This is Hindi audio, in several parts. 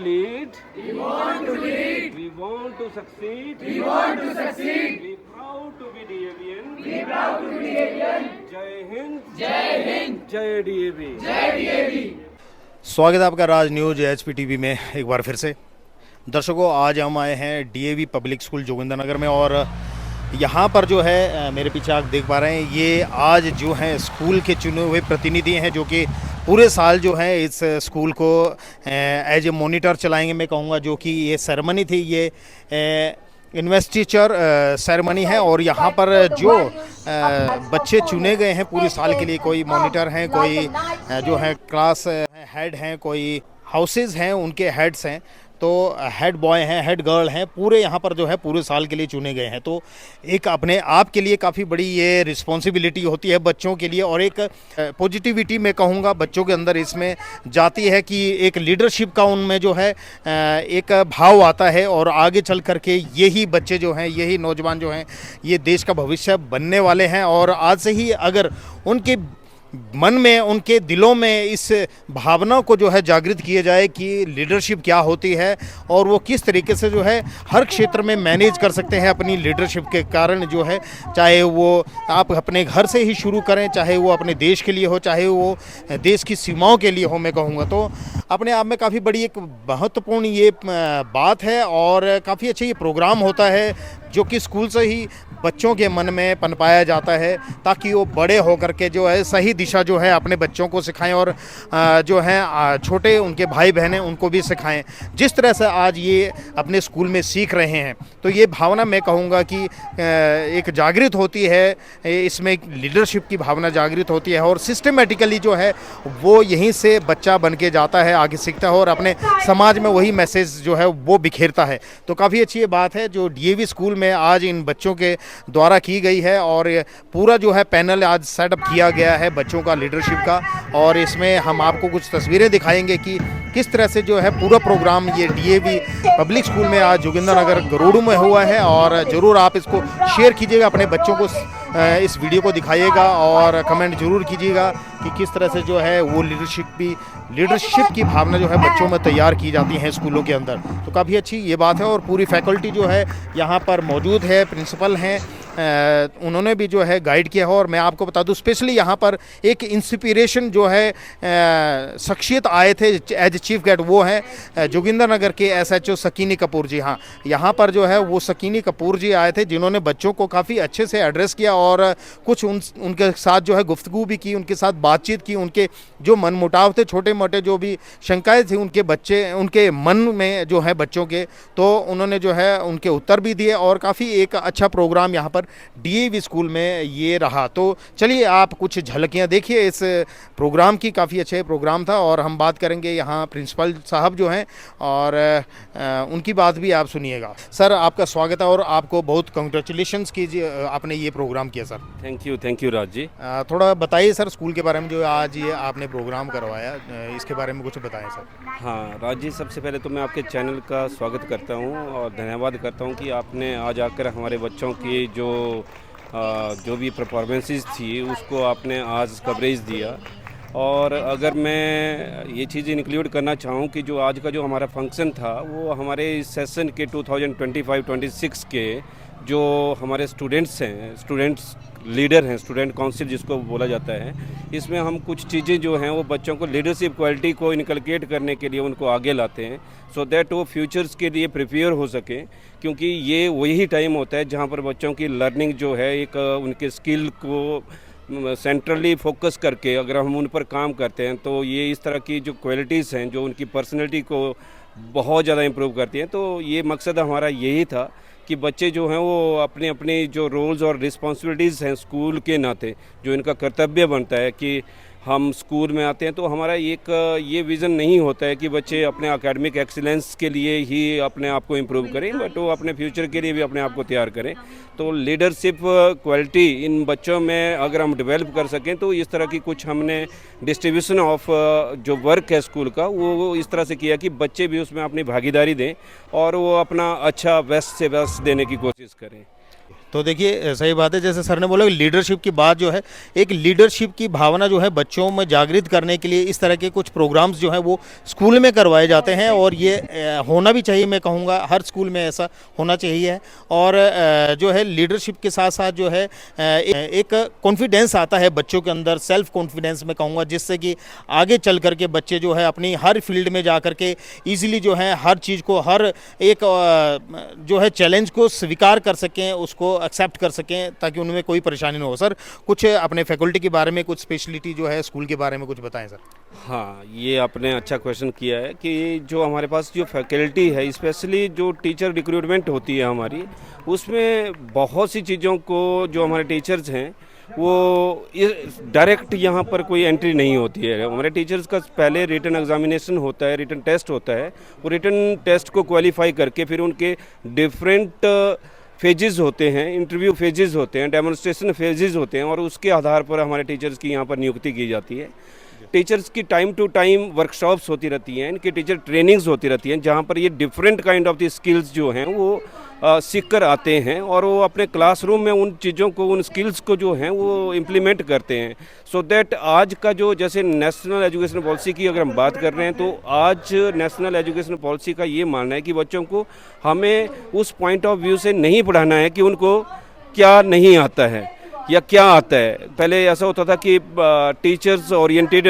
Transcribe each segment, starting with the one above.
Lead. We want to lead. We want to succeed. We want to succeed. We proud to be DAVian. We proud to be DAVian. जय हिंद. जय हिंद. जय DAV. जय DAV. स्वागत है आपका राज न्यूज HP TV में एक बार फिर से। दर्शकों, आज हम आए हैं DAV पब्लिक स्कूल जोगिंद्रनगर में और यहाँ पर जो है मेरे पीछे आप देख पा रहे हैं, ये आज जो हैं स्कूल के चुने हुए प्रतिनिधि हैं जो कि पूरे साल जो है इस स्कूल को एज ए मॉनिटर चलाएंगे। मैं कहूँगा जो कि ये सेरेमनी थी, ये इन्वेस्टिचर सेरेमनी है और यहाँ पर जो बच्चे चुने गए हैं पूरे साल के लिए, कोई मॉनिटर हैं, कोई जो है क्लास हेड हैं, कोई हाउसेज हैं उनके हेड्स हैं, तो हेड बॉय हैं, हेड गर्ल हैं, पूरे यहाँ पर जो है पूरे साल के लिए चुने गए हैं। तो एक अपने आप के लिए काफ़ी बड़ी ये रिस्पॉन्सिबिलिटी होती है बच्चों के लिए और एक पॉजिटिविटी मैं कहूँगा बच्चों के अंदर इसमें जाती है कि एक लीडरशिप का उनमें जो है एक भाव आता है और आगे चल करके यही बच्चे जो हैं, यही नौजवान जो हैं, ये देश का भविष्य बनने वाले हैं। और आज से ही अगर उनके मन में, उनके दिलों में इस भावना को जो है जागृत किया जाए कि लीडरशिप क्या होती है और वो किस तरीके से जो है हर क्षेत्र में मैनेज कर सकते हैं अपनी लीडरशिप के कारण जो है, चाहे वो आप अपने घर से ही शुरू करें, चाहे वो अपने देश के लिए हो, चाहे वो देश की सीमाओं के लिए हो, मैं कहूँगा तो अपने आप में काफ़ी बड़ी एक महत्वपूर्ण ये बात है और काफ़ी अच्छा ये प्रोग्राम होता है जो कि स्कूल से ही बच्चों के मन में पनपाया जाता है ताकि वो बड़े होकर के जो है सही दिशा जो है अपने बच्चों को सिखाएं और जो हैं छोटे उनके भाई बहन हैं उनको भी सिखाएं। जिस तरह से आज ये अपने स्कूल में सीख रहे हैं तो ये भावना मैं कहूँगा कि एक जागृत होती है, इसमें लीडरशिप की भावना जागृत होती है और सिस्टमेटिकली जो है वो यहीं से बच्चा बन के जाता है, आगे सीखता है और अपने समाज में वही मैसेज जो है वो बिखेरता है। तो काफ़ी अच्छी ये बात है जो DAV स्कूल में आज इन बच्चों के द्वारा की गई है और पूरा जो है पैनल आज सेटअप किया गया है बच्चों का लीडरशिप का और इसमें हम आपको कुछ तस्वीरें दिखाएंगे कि किस तरह से जो है पूरा प्रोग्राम ये DAV पब्लिक स्कूल में आज जोगिंद्रनगर गरुड़ में हुआ है। और ज़रूर आप इसको शेयर कीजिएगा, अपने बच्चों को इस वीडियो को दिखाइएगा और कमेंट जरूर कीजिएगा कि किस तरह से जो है वो लीडरशिप की भावना जो है बच्चों में तैयार की जाती है स्कूलों के अंदर। तो काफ़ी अच्छी ये बात है और पूरी फैकल्टी जो है यहाँ पर मौजूद है, प्रिंसिपल हैं, उन्होंने भी जो है गाइड किया है। और मैं आपको बता दूं स्पेशली यहाँ पर एक इंस्पिरेशन जो है शख्सियत आए थे एज चीफ गेस्ट, वो हैं जोगिंद्रनगर के SHO सकीनी कपूर जी। हाँ, यहाँ पर जो है वो सकीनी कपूर जी आए थे जिन्होंने बच्चों को काफ़ी अच्छे से एड्रेस किया और कुछ उनके साथ जो है गुफ्तगू भी की, उनके साथ बातचीत की, उनके जो मन मुटाव थे, छोटे मोटे जो भी शंकाएँ थी उनके मन में जो है बच्चों के, तो उन्होंने जो है उनके उत्तर भी दिए और काफ़ी एक अच्छा प्रोग्राम यहाँ पर DAV स्कूल में ये रहा। तो चलिए आप कुछ झलकियाँ देखिए इस प्रोग्राम की, काफ़ी अच्छा प्रोग्राम था और हम बात करेंगे यहाँ प्रिंसिपल साहब जो हैं और उनकी बात भी आप सुनिएगा। सर, आपका स्वागत है और आपको बहुत कंग्रेचुलेशंस कीजिए, आपने ये प्रोग्राम किया sir. Thank you Raj ji. थोड़ा बताइए सर स्कूल के बारे में, जो आज ये आपने प्रोग्राम करवाया इसके बारे में कुछ बताएं सर। हाँ राज जी, सबसे पहले तो मैं आपके चैनल का स्वागत करता हूँ और धन्यवाद करता हूँ कि आपने आज आकर हमारे बच्चों की जो भी परफॉर्मेंसेस थी उसको आपने आज कवरेज दिया। और अगर मैं ये चीज़ इंक्लूड करना चाहूँ कि जो आज का जो हमारा फंक्शन था वो हमारे इस सेशन के 2025-26 के जो हमारे स्टूडेंट्स लीडर हैं, स्टूडेंट काउंसिल जिसको बोला जाता है, इसमें हम कुछ चीज़ें जो हैं वो बच्चों को लीडरशिप क्वालिटी को इनकलकेट करने के लिए उनको आगे लाते हैं सो दैट वो फ्यूचर्स के लिए प्रिपेयर हो सके, क्योंकि ये वही टाइम होता है जहाँ पर बच्चों की लर्निंग जो है एक उनके स्किल को सेंट्रली फोकस करके अगर हम उन पर काम करते हैं तो ये इस तरह की जो क्वालिटीज़ हैं जो उनकी पर्सनैलिटी को बहुत ज़्यादा इम्प्रूव करती हैं। तो ये मकसद हमारा यही था कि बच्चे जो हैं वो अपने अपने जो रोल्स और रिस्पॉन्सिबिलिटीज़ हैं स्कूल के नाते, जो इनका कर्तव्य बनता है कि हम स्कूल में आते हैं तो हमारा एक ये विज़न नहीं होता है कि बच्चे अपने एकेडमिक एक्सीलेंस के लिए ही अपने आप को इम्प्रूव करें, बट वो अपने फ्यूचर के लिए भी अपने आप को तैयार करें। तो लीडरशिप क्वालिटी इन बच्चों में अगर हम डेवलप कर सकें तो इस तरह की कुछ हमने डिस्ट्रीब्यूशन ऑफ जो वर्क है स्कूल का वो इस तरह से किया कि बच्चे भी उसमें अपनी भागीदारी दें और वो अपना अच्छा बेस्ट से बेस्ट देने की कोशिश करें। तो देखिए सही बात है, जैसे सर ने बोला लीडरशिप की बात जो है, एक लीडरशिप की भावना जो है बच्चों में जागृत करने के लिए इस तरह के कुछ प्रोग्राम्स जो है वो स्कूल में करवाए जाते हैं, और ये होना भी चाहिए। मैं कहूँगा हर स्कूल में ऐसा होना चाहिए। और जो है लीडरशिप के साथ साथ जो है एक कॉन्फिडेंस आता है बच्चों के अंदर, सेल्फ कॉन्फिडेंस मैं कहूँगा, जिससे कि आगे चल करके बच्चे जो है अपनी हर फील्ड में जा करके ईजिली जो है हर चीज़ को, हर एक जो है चैलेंज को स्वीकार कर सकें, उसको एक्सेप्ट कर सकें, ताकि उनमें कोई परेशानी ना हो। सर कुछ अपने फैकल्टी के बारे में, कुछ स्पेशलिटी जो है स्कूल के बारे में कुछ बताएं सर। हाँ, ये आपने अच्छा क्वेश्चन किया है कि जो हमारे पास जो फैकल्टी है, स्पेशली जो टीचर रिक्रूटमेंट होती है हमारी, उसमें बहुत सी चीज़ों को जो हमारे टीचर्स हैं वो डायरेक्ट यहाँ पर कोई एंट्री नहीं होती है। हमारे टीचर्स का पहले रिटन एग्जामिनेशन होता है, रिटन टेस्ट होता है। वो रिटन टेस्ट को क्वालिफाई करके फिर उनके डिफरेंट फेजेस होते हैं, इंटरव्यू फेजेस होते हैं, डेमोन्स्ट्रेशन फेजेस होते हैं, और उसके आधार पर हमारे टीचर्स की यहाँ पर नियुक्ति की जाती है। टीचर्स की टाइम टू टाइम वर्कशॉप्स होती रहती हैं, इनकी टीचर ट्रेनिंग्स होती रहती हैं, जहाँ पर ये different kind of the skills जो हैं वो सीख कर आते हैं, और वो अपने क्लासरूम में उन चीज़ों को, उन स्किल्स को जो हैं वो इम्प्लीमेंट करते हैं। सो दैट आज का जो, जैसे नेशनल एजुकेशन पॉलिसी की अगर हम बात कर रहे हैं, तो आज नेशनल एजुकेशन पॉलिसी का ये मानना है कि बच्चों को हमें उस पॉइंट ऑफ व्यू से नहीं पढ़ाना है कि उनको क्या नहीं आता है या क्या आता है। पहले ऐसा होता था कि टीचर्स ओरिएंटेड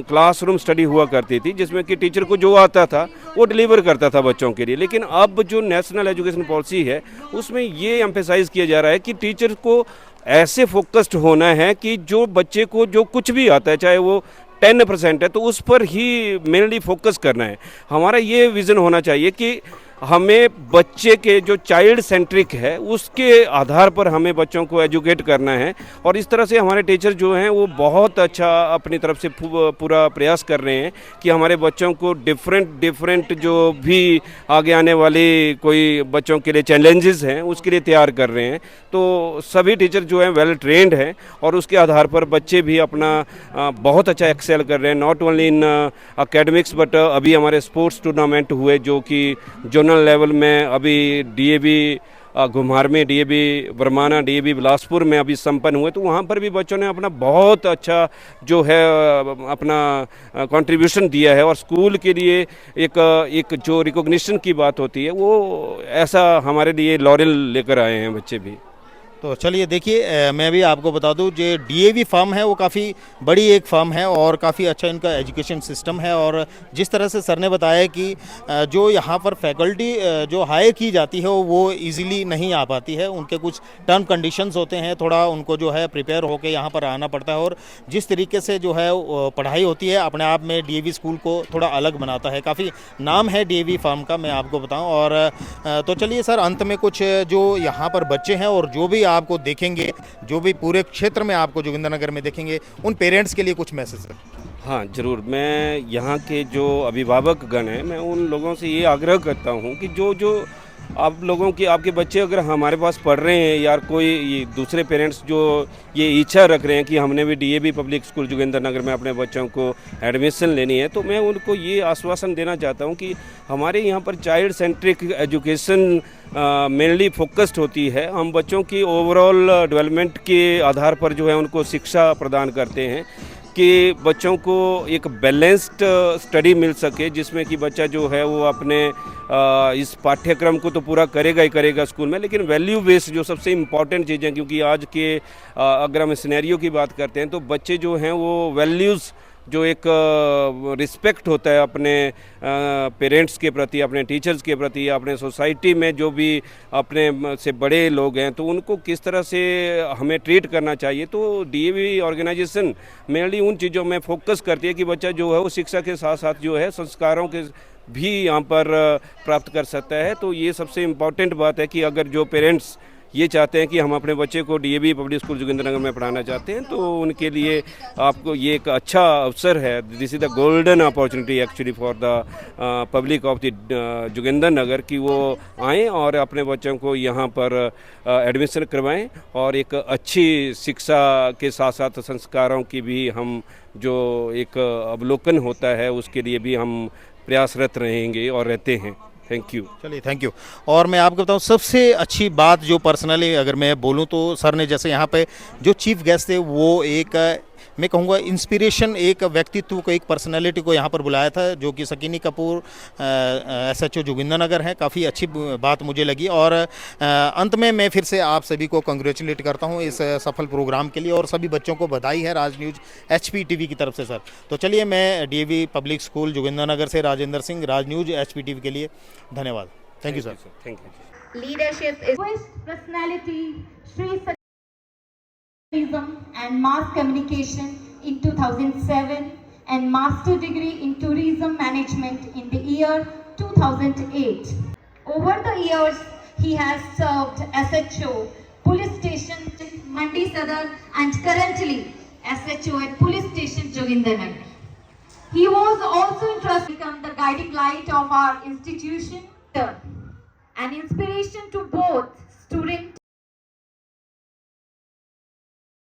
क्लासरूम स्टडी हुआ करती थी, जिसमें कि टीचर को जो आता था वो डिलीवर करता था बच्चों के लिए। लेकिन अब जो नेशनल एजुकेशन पॉलिसी है, उसमें ये एम्फेसाइज किया जा रहा है कि टीचर को ऐसे फोकस्ड होना है कि जो बच्चे को जो कुछ भी आता है, चाहे वो 10% है, तो उस पर ही मेनली फोकस करना है। हमारा ये विज़न होना चाहिए कि हमें बच्चे के जो चाइल्ड सेंट्रिक है उसके आधार पर हमें बच्चों को एजुकेट करना है, और इस तरह से हमारे टीचर जो हैं वो बहुत अच्छा अपनी तरफ से पूरा प्रयास कर रहे हैं कि हमारे बच्चों को डिफरेंट जो भी आगे आने वाले कोई बच्चों के लिए चैलेंजेस हैं उसके लिए तैयार कर रहे हैं। तो सभी टीचर जो हैं वेल ट्रेंड हैं, और उसके आधार पर बच्चे भी अपना बहुत अच्छा एक्सेल कर रहे हैं, not only in academics but अभी हमारे स्पोर्ट्स टूर्नामेंट हुए जो कि जोनल लेवल में अभी डीएवी घुमार में, डीएवी बरमाना, डीएवी बिलासपुर में अभी संपन्न हुए। तो वहाँ पर भी बच्चों ने अपना बहुत अच्छा जो है अपना कंट्रीब्यूशन दिया है, और स्कूल के लिए एक जो रिकॉग्निशन की बात होती है वो ऐसा हमारे लिए लॉरेल लेकर आए हैं बच्चे भी। तो चलिए देखिए, मैं भी आपको बता दूं, जो डीएवी फर्म है वो काफ़ी बड़ी एक फर्म है और काफ़ी अच्छा इनका एजुकेशन सिस्टम है। और जिस तरह से सर ने बताया कि जो यहाँ पर फैकल्टी जो हायर की जाती है वो इजीली नहीं आ पाती है, उनके कुछ टर्म कंडीशंस होते हैं, थोड़ा उनको जो है प्रिपेयर होकर यहाँ पर आना पड़ता है। और जिस तरीके से जो है पढ़ाई होती है अपने आप में डीएवी स्कूल को थोड़ा अलग बनाता है। काफ़ी नाम है डीएवी फर्म का, मैं आपको बताऊँ। और तो चलिए सर, अंत में कुछ जो यहाँ पर बच्चे हैं और जो भी आपको देखेंगे, जो भी पूरे क्षेत्र में आपको जोगिंदरनगर में देखेंगे, उन पेरेंट्स के लिए कुछ मैसेज है। हाँ ज़रूर, मैं यहाँ के जो अभिभावक गण हैं, मैं उन लोगों से ये आग्रह करता हूँ कि जो आप लोगों की, आपके बच्चे अगर हमारे पास पढ़ रहे हैं, या कोई ये दूसरे पेरेंट्स जो ये इच्छा रख रहे हैं कि हमने भी डीएवी पब्लिक स्कूल जोगिंदरनगर में अपने बच्चों को एडमिशन लेनी है, तो मैं उनको ये आश्वासन देना चाहता हूँ कि हमारे यहाँ पर child centric education mainly focused होती है। हम बच्चों की ओवरऑल डेवलपमेंट के आधार पर जो है उनको शिक्षा प्रदान करते हैं कि बच्चों को एक बैलेंस्ड स्टडी मिल सके, जिसमें कि बच्चा जो है वो अपने इस पाठ्यक्रम को तो पूरा करेगा ही करेगा स्कूल में, लेकिन वैल्यू बेस्ड जो सबसे इम्पॉर्टेंट चीज़ें, क्योंकि आज के अगर हम सिनेरियो की बात करते हैं तो बच्चे जो हैं वो वैल्यूज़, जो एक रिस्पेक्ट होता है अपने पेरेंट्स के प्रति, अपने टीचर्स के प्रति, अपने सोसाइटी में जो भी अपने से बड़े लोग हैं, तो उनको किस तरह से हमें ट्रीट करना चाहिए। तो डीएवी ऑर्गेनाइजेशन मेनली उन चीज़ों में फोकस करती है कि बच्चा जो है वो शिक्षा के साथ साथ जो है संस्कारों के भी यहाँ पर प्राप्त कर सकता है। तो ये सबसे इम्पॉर्टेंट बात है कि अगर जो पेरेंट्स ये चाहते हैं कि हम अपने बच्चे को डीएवी पब्लिक स्कूल जोगिंदरनगर में पढ़ाना चाहते हैं, तो उनके लिए आपको ये एक अच्छा अवसर है। This is the golden opportunity actually for the public of the Jogindernagar कि वो आएँ और अपने बच्चों को यहाँ पर एडमिशन करवाएं, और एक अच्छी शिक्षा के साथ साथ संस्कारों की भी हम जो एक अवलोकन होता है उसके लिए भी हम प्रयासरत रहेंगे और रहते हैं। Thank you. चलिए, थैंक यू। और मैं आपको बताऊं, सबसे अच्छी बात जो पर्सनली अगर मैं बोलूं तो सर ने जैसे यहाँ पे जो चीफ गेस्ट थे वो एक मैं कहूँगा इंस्पिरेशन, एक व्यक्तित्व को, एक पर्सनालिटी को यहाँ पर बुलाया था जो कि सकीनी कपूर SHO जोगिंदरनगर है। काफ़ी अच्छी बात मुझे लगी। और अंत में मैं फिर से आप सभी को कंग्रेचुलेट करता हूँ इस सफल प्रोग्राम के लिए, और सभी बच्चों को बधाई है राज न्यूज़ HPTV की तरफ से सर। तो चलिए, मैं DAV पब्लिक स्कूल जोगिंदरनगर से राजेंद्र सिंह, राज न्यूज़ HPTV के लिए धन्यवाद। Thank you sir. Thank you. Leadership is personality Sri Tourism and Mass Communication in 2007 and Master Degree in Tourism Management in the year 2008. Over the years, he has served SHO, Police Station, Mandi Sadar, and currently SHO at Police Station, Jogindarnagar. He was also interested to become the guiding light of our institution, an inspiration to both students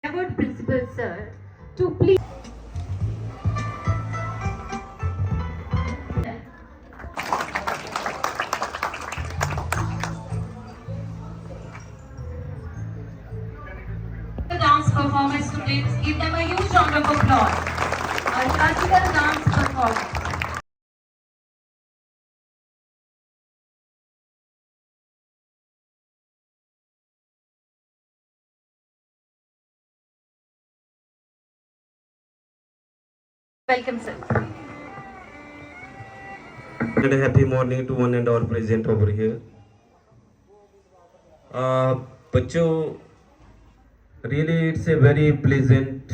and principal sir to please. The dance performance students, give them a huge round of applause. A classical dance performance. Welcome, sir. And a happy morning to one and all present over here. बच्चों, really it's a very pleasant,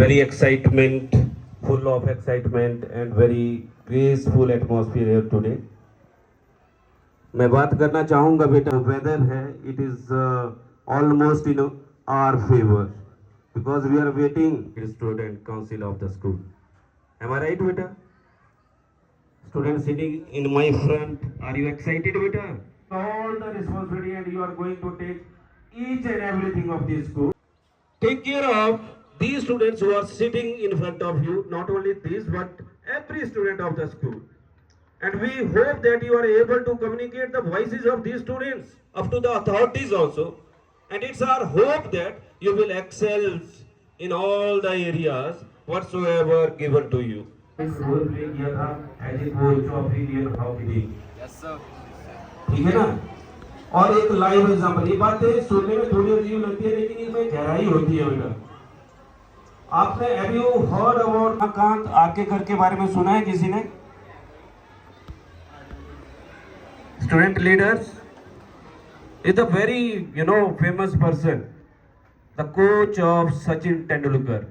very excitement, full of excitement and very graceful atmosphere here today. मैं बात करना चाहूँगा बेटा, वेदर है, it is almost in our favor because we are waiting student council of the school. Am I right, beta? Students sitting in my front, are you excited, beta? All the responsibility and you are going to take each and everything of this school. Take care of these students who are sitting in front of you, not only these but every student of the school. And we hope that you are able to communicate the voices of these students up to the authorities also. And it's our hope that you will excel in all the areas whatsoever given to you. Role play किया था as a coach of Indian hockey league. Yes sir, ठीक है ना। और एक लाइव एग्जांपल, ये बातें सुनने में थोड़ी अजीब लगती है लेकिन इनमें गहराई होती है बेटा। आपने have you heard about Ramakant Achrekar के बारे में सुना है किसी ने? Student leaders is a very famous person, the coach of Sachin Tendulkar.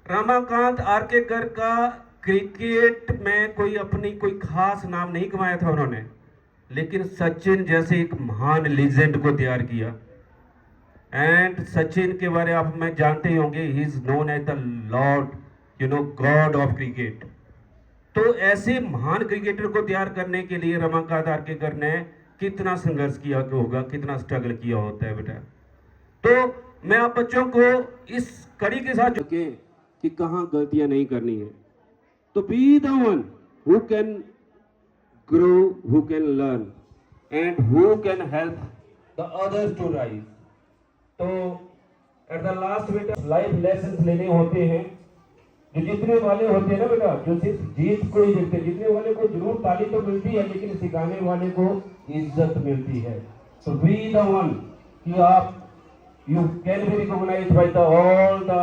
Ramakant Achrekar का क्रिकेट में कोई खास नाम नहीं कमाया था उन्होंने, लेकिन सचिन जैसे एक महान लीजेंड को तैयार किया। एंड सचिन के बारे आप में जानते ही होंगे, he is known as the lord god of cricket. तो ऐसे महान क्रिकेटर को तैयार करने के लिए रमाकांत आर्केकर ने कितना संघर्ष किया होगा, कितना स्ट्रगल किया होता है बेटा। तो मैं आप बच्चों को इस कड़ी के साथ जोड़े कि कहाँ गलतियां नहीं करनी है। तो be the one who can grow, who can learn and who can help the others to rise. तो एट द लास्ट बेटा लाइफ लेसन लेने होते हैं। जो जीतने वाले होते हैं ना बेटा, जो सिर्फ जीत को ही देखते हैं, जीतने वाले को जरूर ताली तो मिलती है लेकिन सिखाने वाले को इज्जत मिलती है। तो बी द वन कि आप you can be recognized by all the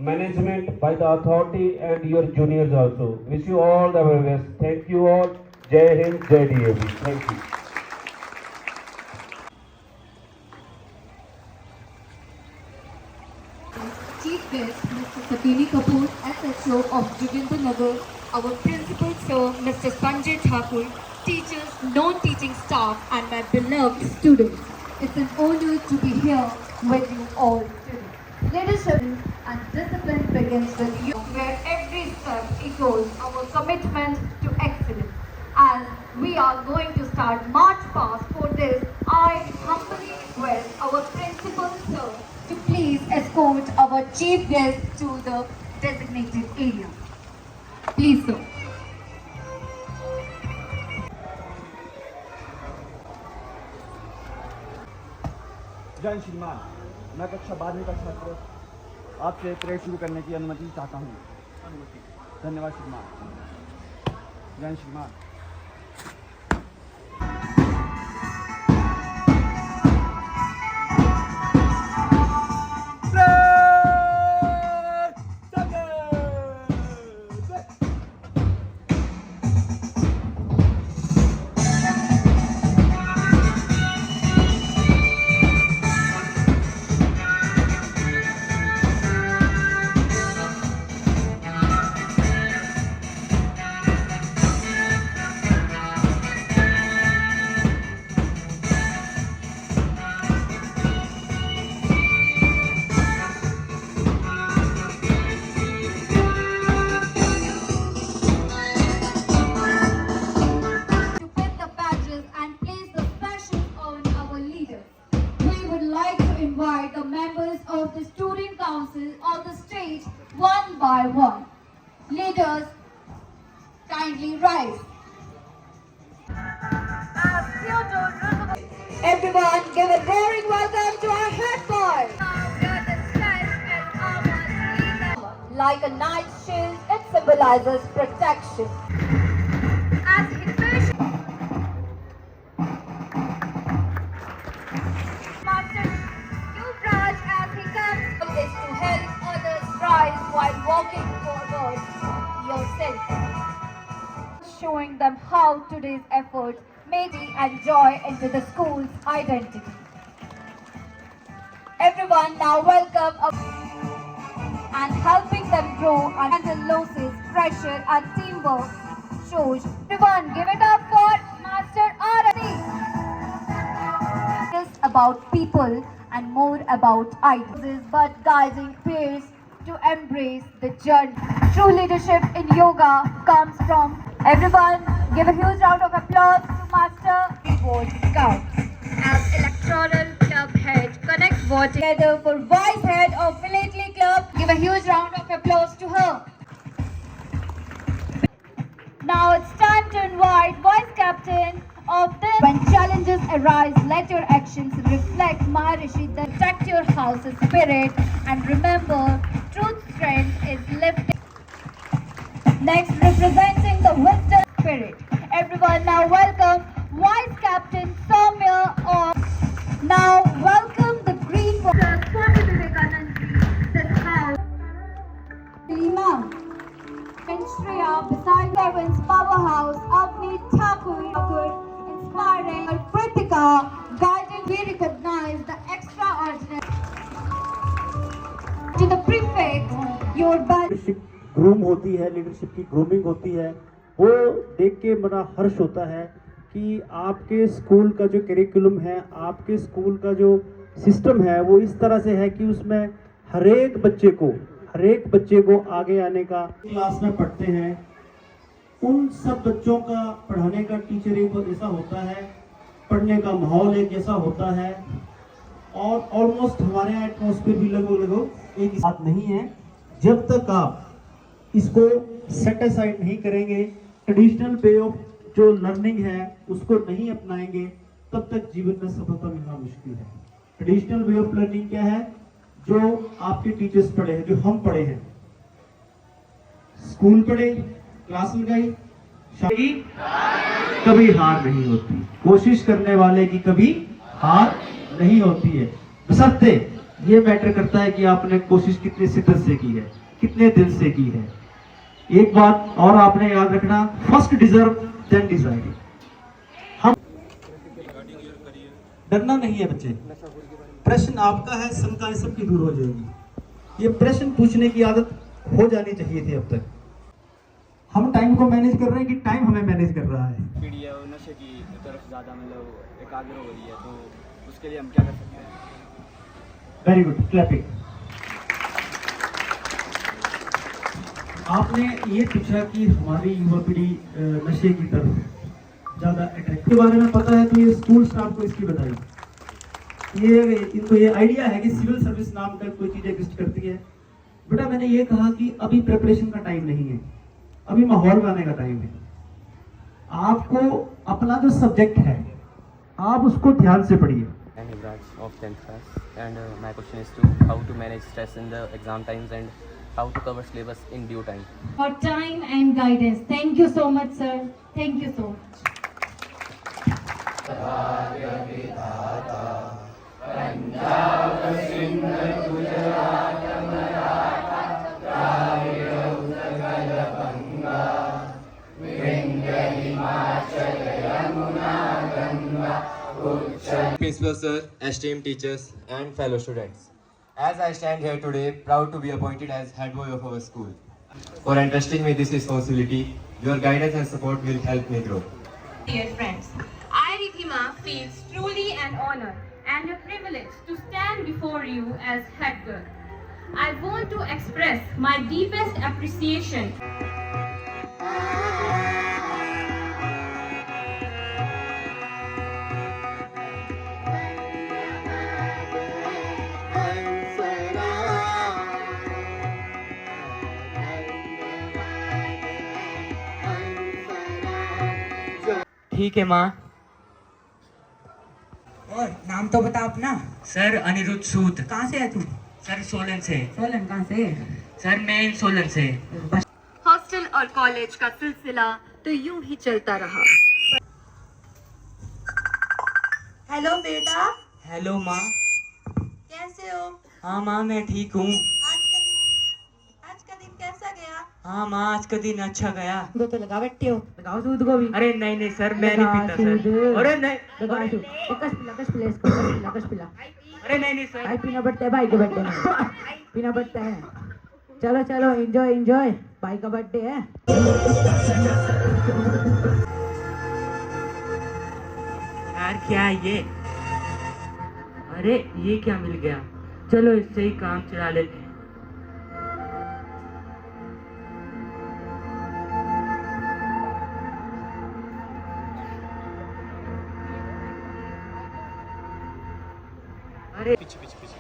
management, by the authority and your juniors also. Wish you all the very best. Thank you all. Jai Hind, Jai DAV. Thank you. Chief guest Mr. Sakini Kapoor, SHO of Jogindarnagar, our principal sir Mr. Sanjay Thakur, teachers, non-teaching staff and my beloved students. It's an honor to be here with you all today. Leadership and discipline begins with you, where every step echoes our commitment to excellence. As we are going to start March Past for this, I humbly request our principal sir to please escort our chief guest to the designated area. Please, sir. जय श्रीमान, मैं कक्षा 12वीं का छात्र आपसे परेड शुरू करने की अनुमति चाहता हूँ। धन्यवाद श्रीमान। जय श्रीमान। To put the badges and place the specials on our leaders, we would like to invite the members of the Student Council on the stage one by one. Leaders, kindly rise. Everyone, give a roaring welcome to our head boy. Like a knight's shield, it symbolizes protection. As he Master Yuvraj, as he comes, is to help others rise while walking forward yourself, showing them how today's efforts may be and joy into the school's identity. Everyone now welcome and helping them grow and handle losses, pressure and teamwork shows. Everyone give it up for Master Arati. Just about people and more about ideas, but guiding peers to embrace the journey. True leadership in yoga comes from everyone. Give a huge round of applause to Master Board Scout. As electoral club head, connect vote together for vice head of Philately Club. Give a huge round of applause to her. Now it's time to invite vice captain of this. When challenges arise, let your actions reflect Maharishi, that protect your house's spirit and remember, truth's strength is lifted. Next, representing the wisdom spirit. Everyone now welcome Vice Captain Soumya of. Now welcome the Green Warrior Swami Vivekanand ji, this house. Imam and Shreya beside Heaven's powerhouse, Avni Thakur, inspiring Kritika, guiding. We recognize the extraordinary. To the prefect, your leadership groom होती है, लीडरशिप की ग्रूमिंग होती है, वो देख के बड़ा हर्ष होता है कि आपके स्कूल का जो करिकुलम है, आपके स्कूल का जो सिस्टम है, वो इस तरह से है कि उसमें हर एक बच्चे को आगे आने का। क्लास में पढ़ते हैं, उन सब बच्चों का पढ़ाने का टीचर एक ऐसा होता है, पढ़ने का माहौल एक जैसा होता है और ऑलमोस्ट हमारे यहाँ एटमॉस्फेयर भी लगभग एक बात नहीं है। जब तक आप इसको सेट असाइड नहीं करेंगे, ट्रेडिशनल वे ऑफ जो लर्निंग है उसको नहीं अपनाएंगे, तब तक जीवन में सफलता मिलना मुश्किल है। ट्रेडिशनल वे ऑफ लर्निंग क्या है? जो आपके टीचर्स पढ़े हैं, जो हम पढ़े हैं, स्कूल पढ़े, क्लास लगाई, कभी हार नहीं होती। कोशिश करने वाले की कभी हार नहीं होती है, बशर्ते ये मैटर करता है कि आपने कोशिश कितने शिद्दत से की है, कितने दिल से की है। एक बात और आपने याद रखना, फर्स्ट डिजर्व देन डिजायर। हम डरना नहीं है बच्चे, प्रश्न आपका है, शंकाएं सबकी दूर हो जाएगी। ये प्रश्न पूछने की आदत हो जानी चाहिए थी अब तक। हम टाइम को मैनेज कर रहे हैं कि टाइम हमें मैनेज कर रहा है। पीढ़ी है वो नशे की तरफ ज़्यादा मतलब एकाग्र हो रही है, तो उसके लिए हम क्या कर सकते हैं? Very good, clapping. आपने ये पूछा कि हमारी युवा पीढ़ी नशे की तरफ ज़्यादा अट्रैक्ट के बारे में पता है, तो ये स्कूल स्टाफ को इसकी बताइए। इनको ये आइडिया है कि सिविल सर्विस नाम का कोई चीज़ एग्जिस्ट करती है। बेटा मैंने ये कहा कि अभी प्रिपरेशन का टाइम नहीं है, अभी माहौल बनाने का टाइम है। आपको अपना जो सब्जेक्ट है आप उसको ध्यान से पढ़िए। am Yuvraj of 10th class, and my question is to how to manage stress in the exam times and how to cover syllabus in due time. For time and guidance. Thank you so much, sir. Thank you so much. Principal sir, esteemed teachers, and fellow students. As I stand here today, proud to be appointed as head boy of our school. For entrusting me this responsibility, your guidance and support will help me grow. Dear friends, I, Ridhima, feels truly an honor and a privilege to stand before you as head girl. I want to express my deepest appreciation. ठीक है माँ। और नाम तो बता अपना। सर अनिरुद्ध सूद। कहाँ से है तू? सर सोलन से। सोलन कहाँ से? सर मैं सोलन से। हॉस्टल और कॉलेज का सिलसिला तो यूं ही चलता रहा। हेलो बेटा, हेलो माँ। कैसे हो? हाँ माँ मैं ठीक हूँ। आज का दिन कैसा गया? हाँ माँ आज का दिन अच्छा गया। दूध तो लगा बैठे हो, लगाओ दूध को भी। अरे नहीं नहीं सर मैं नहीं पीता सर। अरे नहीं। लगाओ दूध। कस पिला इसको, कस पिला। अरे नहीं नहीं सर। भाई पीना पड़ता है भाई के बर्थडे में, पीना पड़ता है। चलो चलो एंजॉय एंजॉय, भाई का बर्थडे है। यार क्या है ये? अरे ये क्या मिल गया? चलो इससे ही काम चला लेते हैं। अरे पीछे पीछे पीछे।